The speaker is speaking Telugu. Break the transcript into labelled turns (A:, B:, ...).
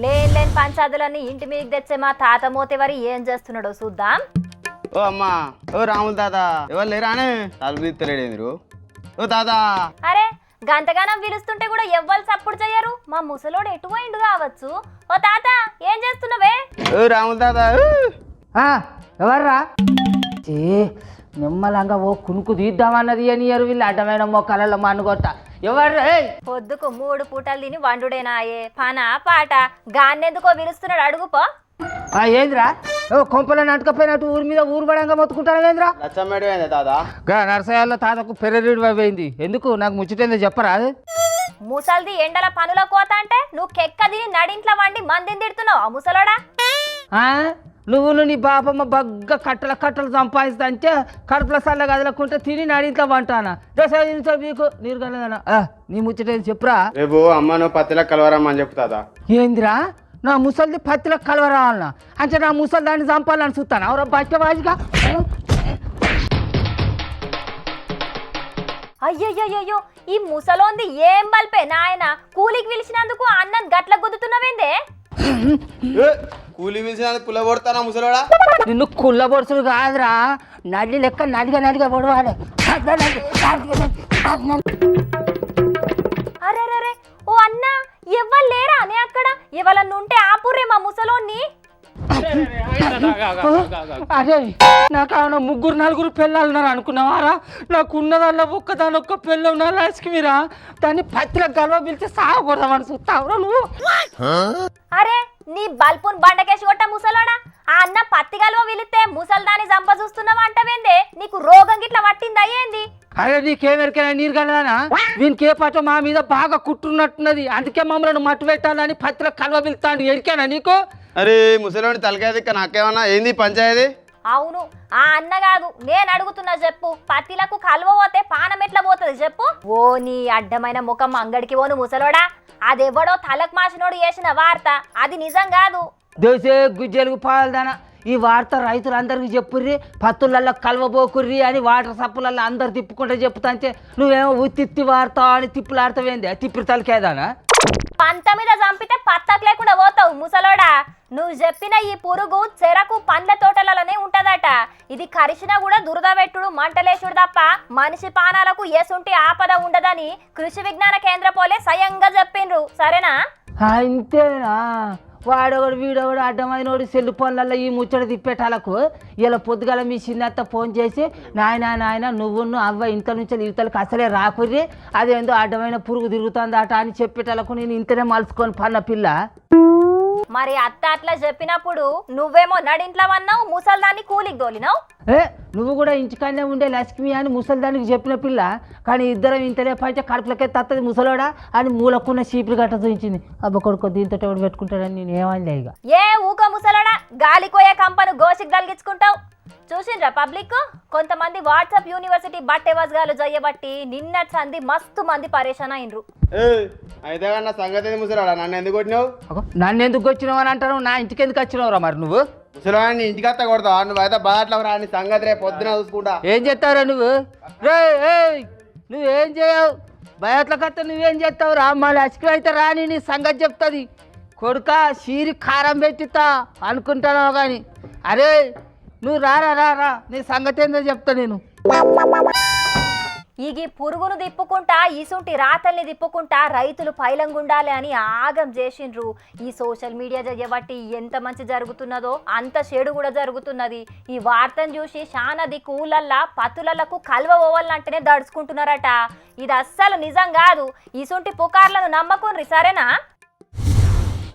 A: లేని పంచాదులన్నీ ఇంటి మీదకి తెచ్చే మా తాత మోతేవారి ఏం చేస్తున్నాడో చూద్దాం.
B: ఓ అమ్మా, ఓ రాములు తాత, ఎవరు లేరానే? తలుపు తీస్తలేడే మీరు? ఓ తాత.
A: అరే గంతగానం పిలుస్తుంటే కూడా ఎవ్వరు సప్పుడు చెయ్యరు. మా ముసలోడు ఎటు పోయిండు కావచ్చు. ఓ తాత ఏం చేస్తున్నావే?
B: ఓ రాములు తాత.
C: ఎవర్రా? నిమ్మలంగా ఓ కునుకు తీద్దామన్నది అని వీళ్ళు అడ్డమైన మొక్కలలో మనుగొట్ట. ఎవర్రా?
A: పొద్దుకు 3 పూటలు తిని వండుడేనాయే పనా పాట గాన్నెందుకో పిలుస్తున్నాడు అడుగుపో.
C: ఏంద్రా కొంపలో నటుకపోయినట్టు ఊరి మీద ఊరు పడంగా మొత్తుకుంటాను ఏంద్రా?
B: లచ్చమ్మేడు తాత.
C: నరసయాల్లో తాతకు పెరరీడు అయింది. ఎందుకు నాకు ముచ్చటేందో చెప్పరా?
A: ముసల్ది ఎండల పనుల కోత అంటే నువ్వు కెక్క తిని నడింట్లో వండి మందిని తిడుతున్నావు ఆ ముసలోడా.
C: నువ్వు నీ బాపమ్మ బగ్గ కట్టలు సంపాదిస్తా అంటే కడుపుల సల్ల కదలకుంటే తిని నడింట్లో వంటానా? మీకు నీరు కలదనా? నీ ముచ్చటేది చెప్పురా.
B: రేపు అమ్మ నువ్వు పత్తిలో కలవరమ్మని చెప్పు తాత.
C: ఏందిరా? నా ముసలిది పత్తిలో కలవరాలనా అంటే నా ముసలి దాన్ని చంపాలని చూస్తాను. అవరా బట్టవాజిగా.
A: అయ్యయ్యో ఈ ముసలోంది ఏం బల్పే నాయన. కూలికి పిలిచినందుకు అన్నం గట్ల గుద్దుతున్నావేందే?
B: కూలి పిలిచినందుకు కుల్ల కొడతానా ముసలోడా?
C: నిన్ను కుల్ల బొడుసులు కాదురా, నడి లెక్క నడిగా పొడవాలి.
A: అరే ఓ అన్న ఎవ్వరు లేరా అని అక్కడ? ఎవరన్నా ఉంటే ఆపుర్రే మా ముసలోన్ని.
C: అరే నాకు ఏమన్నా 3-4 పిల్లలు ఉన్నారు అనుకున్నావారా? నాకు ఉన్నదల్లా ఒక్క పిల్ల ఉన్నారు లక్ష్మిరా. దాన్ని పత్తిలో గలవ పిలిచి సాగకూడదామని చూస్తావురా నువ్వు.
A: అరే నీ బల్పున్ బండకేసి కొట్ట ముసలోడా. ఆ అన్న పత్తి గలవ పిలిస్తే ముసల్దాన్ని చంప చూస్తున్నావా అంటవేందే? నీకు రోగం గిట్లా పట్టిందా ఏంది?
C: అరే నీకేమెరికైనా నీరు కలదానా? వీనికి ఏ పాటో మా మీద బాగా కుట్టున్నట్టున్నది. అందుకే మమ్మల్ని మట్టు పెట్టాలని పత్తిలో కలవ పిలుస్తాను. ఎరికేనా నీకు?
B: అరే ముసలోని తలకాయ దిక్క నాకేమన్నా ఏంది పంచాయతీ?
A: అవును ఆ అన్న కాదు నేను అడుగుతున్నా చెప్పు. పత్తిలకు కలువ పోతే పానం ఎట్లా పోతుంది చెప్పు? ఓ నీ అడ్డమైన ముఖం అంగడికి పోను ముసలోడా. అదెవడో తలకు మాసినోడు చేసిన వార్త, అది నిజం కాదు.
C: దోసే గుజ్జెలుగు పాలదానా. ఈ వార్త రైతులందరికీ చెప్పుర్రి, పత్తులల్లో కలవబోకుర్రి అని వాటర్ సప్పులల్లో అందరు తిప్పుకుంటే చెప్తాంటే నువ్వేమో ఉత్తి వార్త అని తిప్పులాడతావేంది? తిప్పి తలకేదానా?
A: పంట మీద చంపితే పత్తకు లేకుండా పోతావు ముసలోడా. నువ్వు చెప్పిన ఈ పురుగు చెరకు పండ్ల తోటలలోనే ఉంటదట. ఇది కరిచినా కూడా దురద పెట్టుడు మంటలేసుడు తప్ప మనిషి పానాలకు ఏసుంటి ఆపద ఉండదని కృషి విజ్ఞాన కేంద్ర పోలే స్వయంగా చెప్పిండ్రు. సరేనా?
C: అంతేనా? వాడొకడు వీడొకడు అడ్డమైనోడు సెల్లు ఫోన్లలో ఈ ముచ్చట తిప్పేటాలకు ఇలా పొద్దుగల మీ చిన్నత్త ఫోన్ చేసి నాయన నువ్వును అవ్వ ఇంత నుంచి ఇవతలకు అసలే రాకుర్రి, అదేందో అడ్డమైన పురుగు తిరుగుతుందట అని చెప్పేటాలకు నేను ఇంతనే మలుచుకొని పన్న పిల్ల.
A: మరి అత్త అట్లా చెప్పినప్పుడు నువ్వేమో నడింట్లో అన్నావు, ముసల్దాన్ని కూలికి దోలినావు.
C: నువ్వు కూడా ఇంటికాడనే ఉండే లక్ష్మి అని ముసలిదానికి చెప్పిన పిల్ల. కానీ ఇద్దరం ఇంతనే పంచే కడుపులకే తత్తది ముసలోడా అని మూలకున్న చీపురు గట్ట చూపించింది. అబ్బ కొడుకో దీంతో ఎవడు పెట్టుకుంటాడని నేను ఏమని ఇక.
A: ఏ ఊకో ముసలోడా, గాలికోయే కంపను గోసికి తలిగించుకుంటావు. చూసిండ్రా పబ్లిక్? కొంతమంది వాట్సాప్ యూనివర్సిటీ బట్టెవజ్గాలు జయ్యబట్టి నిన్నటి సంది మస్తు మంది పరేషాన్ అయినరు.
B: అయితే నా సంగతి ముసలోడా, నన్ను ఎందుకు కొట్టినావు?
C: నన్ను ఎందుకు వచ్చినావు అని అంటాను? నా ఇంటికి ఎందుకు వచ్చినావురా మరి నువ్వు?
B: ముసలోని ఇంటికి అత్త కొడతావా? నువ్వు అయితే బాగా రాని సంగతి రేపు పొద్దున చూసుకుంటా.
C: ఏం చేస్తావురా నువ్వు? నువ్వేం చేయవు బయట్ల కత్త, నువ్వేం చేస్తావురా? మళ్ళీ అసికి అయితే రాని నీ సంగతి చెప్తుంది. కొడుక చీరి కారం పెట్టిస్తా అనుకుంటావు కానీ అరే నువ్వు రా నీ సంగతి ఏందో చెప్తా నేను.
A: ఈ పురుగును తిప్పుకుంటా ఈసుంటి రాతల్ని తిప్పుకుంటా రైతులు పైలంగుండాలి అని ఆగం చేసిండ్రు. ఈ సోషల్ మీడియా చేయబట్టి ఎంత మంచి జరుగుతున్నదో అంత చెడు కూడా జరుగుతున్నది. ఈ వార్తను చూసి చాలా దిక్కులల్లా పత్తులకు కలువ పోవాలంటేనే దడుచుకుంటున్నారట. ఇది అస్సలు నిజం కాదు. ఈసుంటి పుకార్లను నమ్మకుండ్రి. సరేనా?